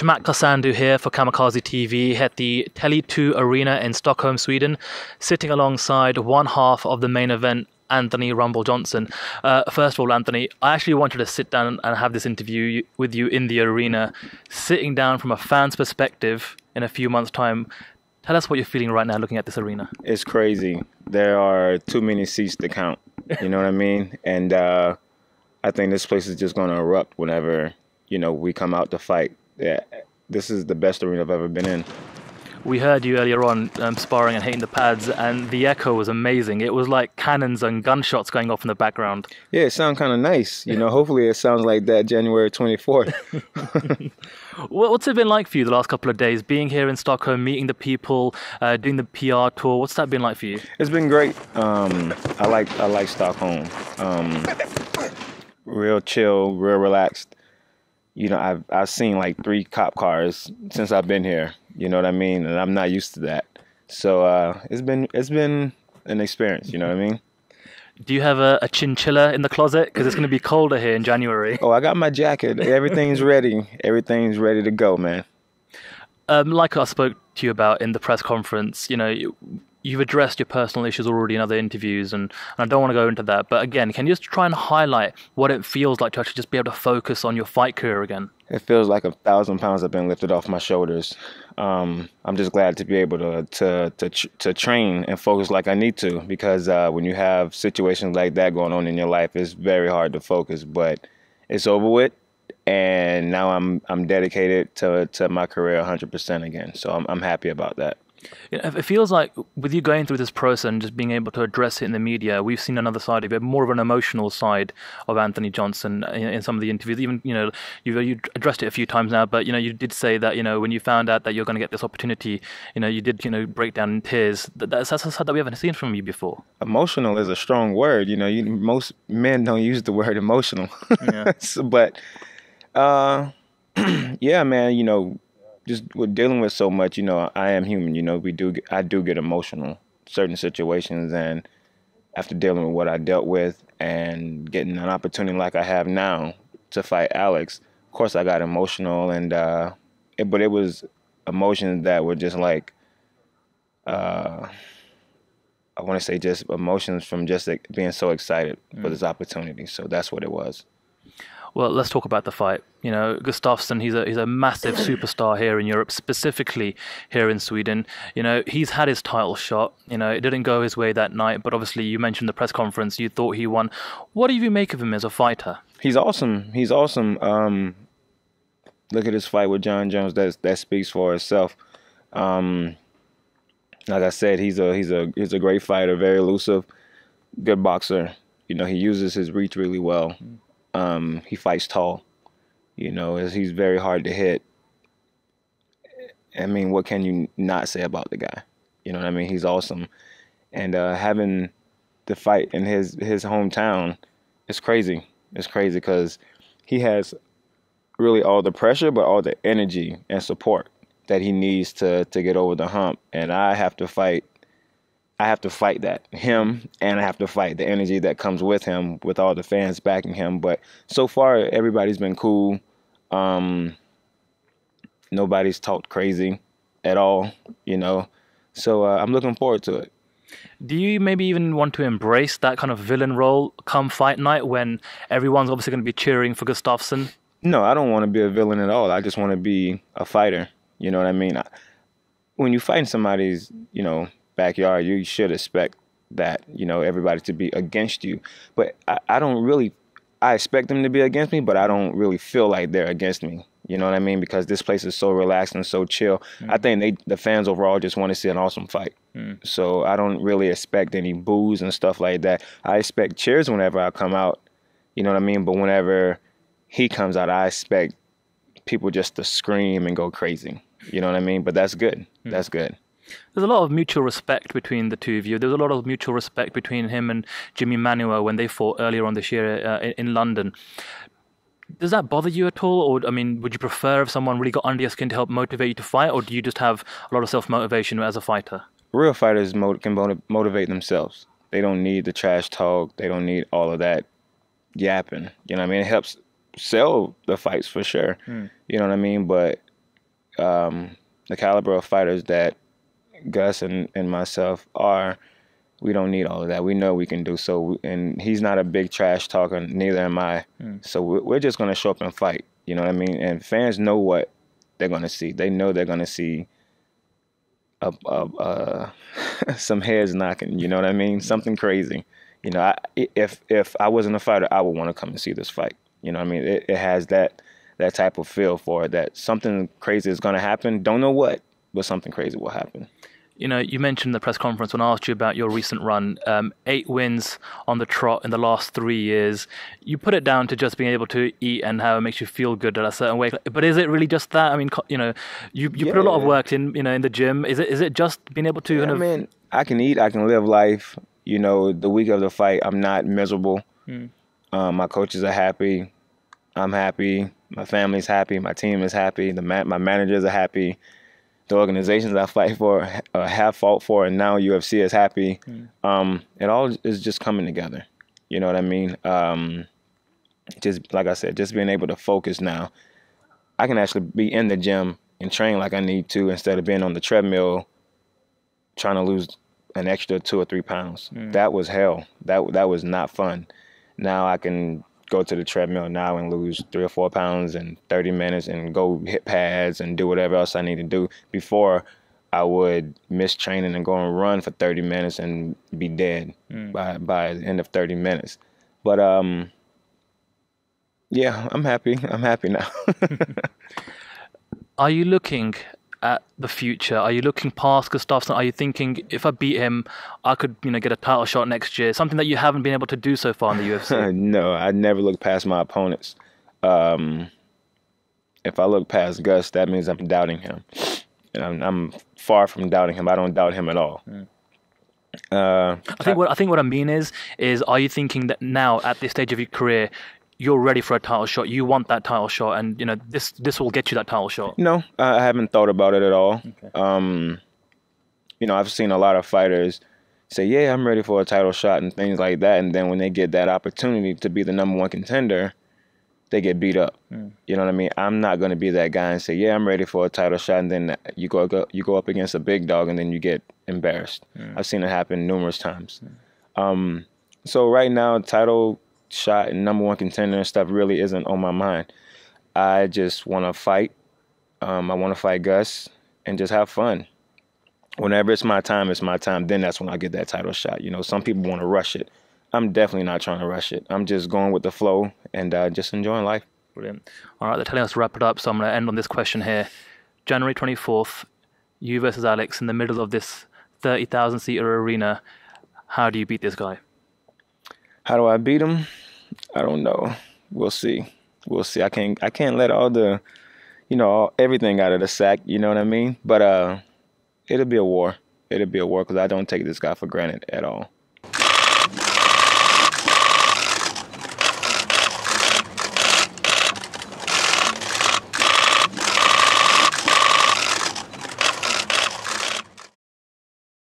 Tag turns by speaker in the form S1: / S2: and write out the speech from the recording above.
S1: Chamatkar Sandhu here for KammakazeTV at the Tele2 Arena in Stockholm, Sweden, sitting alongside one half of the main event, Anthony Rumble Johnson. First of all, Anthony, I actually wanted to sit down and have this interview with you in the arena, sitting down from a fan's perspective in a few months' time. Tell us what you're feeling right now looking at this arena.
S2: It's crazy. There are too many seats to count. You know what I mean? And I think this place is just going to erupt whenever, we come out to fight. Yeah, this is the best arena I've ever been in.
S1: We heard you earlier on sparring and hitting the pads, and the echo was amazing. It was like cannons and gunshots going off in the background.
S2: Yeah, it sounds kind of nice. Hopefully it sounds like that January 24th.
S1: What's it been like for you the last couple of days, being here in Stockholm, meeting the people, doing the PR tour? What's that been like for you?
S2: It's been great. I like Stockholm. Real chill, real relaxed. I've seen like 3 cop cars since I've been here. You know what I mean? And I'm not used to that. So it's been an experience. You know what I mean?
S1: Do you have a chinchilla in the closet? Because it's going to be colder here in January.
S2: Oh, I got my jacket. Everything's ready. Everything's ready to go, man.
S1: Like I spoke to you about in the press conference, you've addressed your personal issues already in other interviews, and I don't want to go into that. But again, can you just try and highlight what it feels like to actually just be able to focus on your fight career again?
S2: It feels like 1,000 pounds have been lifted off my shoulders. I'm just glad to be able to train and focus like I need to, because when you have situations like that going on in your life, it's very hard to focus. But it's over with, and now I'm dedicated to my career 100% again. So I'm happy about that.
S1: It feels like with you going through this process and just being able to address it in the media, we've seen another side of it, more of an emotional side of Anthony Johnson in some of the interviews. Even, you addressed it a few times now, but, you did say that, when you found out that you're going to get this opportunity, you did, break down in tears. That's a side that we haven't seen from you before.
S2: Emotional is a strong word. Most men don't use the word emotional. Yeah. But, yeah, man, just with dealing with so much, I am human. I do get emotional in certain situations, and after dealing with what I dealt with and getting an opportunity like I have now to fight Alex, of course I got emotional, and but it was emotions that were just like I want to say just emotions from just being so excited for this opportunity. So that's what it was.
S1: Well, let's talk about the fight. Gustafsson, he's a massive superstar here in Europe, specifically here in Sweden. He's had his title shot. It didn't go his way that night, but obviously you mentioned the press conference, you thought he won. What do you make of him as a fighter?
S2: He's awesome. He's awesome. Look at his fight with John Jones. That speaks for itself. Like I said, he's a great fighter, very elusive, good boxer. He uses his reach really well. He fights tall, he's very hard to hit. I mean, what can you not say about the guy? You know what I mean? He's awesome. And having the fight in his hometown, it's crazy. It's crazy because he has really all the pressure, but all the energy and support that he needs to get over the hump. And I have to fight him, and I have to fight the energy that comes with him, with all the fans backing him. But so far, everybody's been cool. Nobody's talked crazy at all, So I'm looking forward to it.
S1: Do you maybe even want to embrace that kind of villain role come fight night when everyone's obviously going to be cheering for Gustafsson?
S2: No, I don't want to be a villain at all. I just want to be a fighter. You know what I mean? When you fight in somebody's, backyard, you should expect that, everybody to be against you. But I expect them to be against me, but I don't really feel like they're against me. You know what I mean? Because this place is so relaxed and so chill. I think the fans overall just want to see an awesome fight. So I don't really expect any boos and stuff like that. I expect cheers whenever I come out. You know what I mean? But whenever he comes out, I expect people just to scream and go crazy. You know what I mean? But that's good. That's good.
S1: There's a lot of mutual respect between the two of you. There's a lot of mutual respect between him and Jimmy Manuwa when they fought earlier on this year in London. Does that bother you at all? Or, would you prefer if someone really got under your skin to help motivate you to fight? Or do you just have a lot of self-motivation as a fighter?
S2: Real fighters can motivate themselves. They don't need the trash talk. They don't need all of that yapping. You know what I mean? It helps sell the fights for sure. You know what I mean? But the caliber of fighters that Gus and myself are, we don't need all of that. We know we can do so. And he's not a big trash talker, neither am I. So we're just going to show up and fight. You know what I mean? And fans know what they're going to see. They know they're going to see some heads knocking. You know what I mean? Something crazy. You know, if I wasn't a fighter, I would want to come and see this fight. You know what I mean? It has that type of feel for it, that something crazy is going to happen. Don't know what, but something crazy will happen.
S1: You know, you mentioned in the press conference when I asked you about your recent run, 8 wins on the trot in the last 3 years. You put it down to just being able to eat and how it makes you feel good at a certain way. But is it really just that? I mean, you know, you put a lot of work in, you know, in the gym. Is it just being able to kind of...
S2: I mean, I can eat, I can live life. You know, the week of the fight, I'm not miserable. My coaches are happy. I'm happy. My family's happy. My team is happy. My managers are happy. The organizations I fight for, have fought for, and now UFC is happy. It all is just coming together. You know what I mean? Just like I said, just being able to focus now. I can actually be in the gym and train like I need to instead of being on the treadmill trying to lose an extra 2 or 3 pounds. That was hell. That was not fun. Now I can go to the treadmill now and lose 3 or 4 pounds in 30 minutes and go hit pads and do whatever else I need to do. Before, I would miss training and go and run for 30 minutes and be dead by the end of 30 minutes. But yeah, I'm happy. I'm happy now.
S1: Are you looking at the future? Are you looking past Gustafsson? Are you thinking, if I beat him, I could, you know, get a title shot next year? Something that you haven't been able to do so far in the UFC.
S2: No, I never look past my opponents. If I look past Gus, that means I'm doubting him. And I'm far from doubting him. I don't doubt him at all. I
S1: think what I mean is are you thinking that now at this stage of your career, you're ready for a title shot? You want that title shot, and you know this will get you that title shot.
S2: No, I haven't thought about it at all.
S1: Okay.
S2: You know, I've seen a lot of fighters say, "Yeah, I'm ready for a title shot" and things like that, and then when they get that opportunity to be the #1 contender, they get beat up. You know what I mean? I'm not going to be that guy and say, "Yeah, I'm ready for a title shot," and then you go up against a big dog and then you get embarrassed. I've seen it happen numerous times. So right now, title shot and #1 contender and stuff really isn't on my mind. I just want to fight. I want to fight Gus and just have fun. Whenever it's my time, it's my time. Then that's when I get that title shot. You know, some people want to rush it. I'm definitely not trying to rush it. I'm just going with the flow and just enjoying life.
S1: Brilliant. All right, they're telling us to wrap it up, so I'm going to end on this question here. January 24th, you versus Alex in the middle of this 30,000-seater arena. How do you beat this guy?
S2: How do I beat him? I don't know. We'll see. We'll see. I can't let all the, you know, everything out of the sack. You know what I mean? But it'll be a war. It'll be a war because I don't take this guy for granted at all.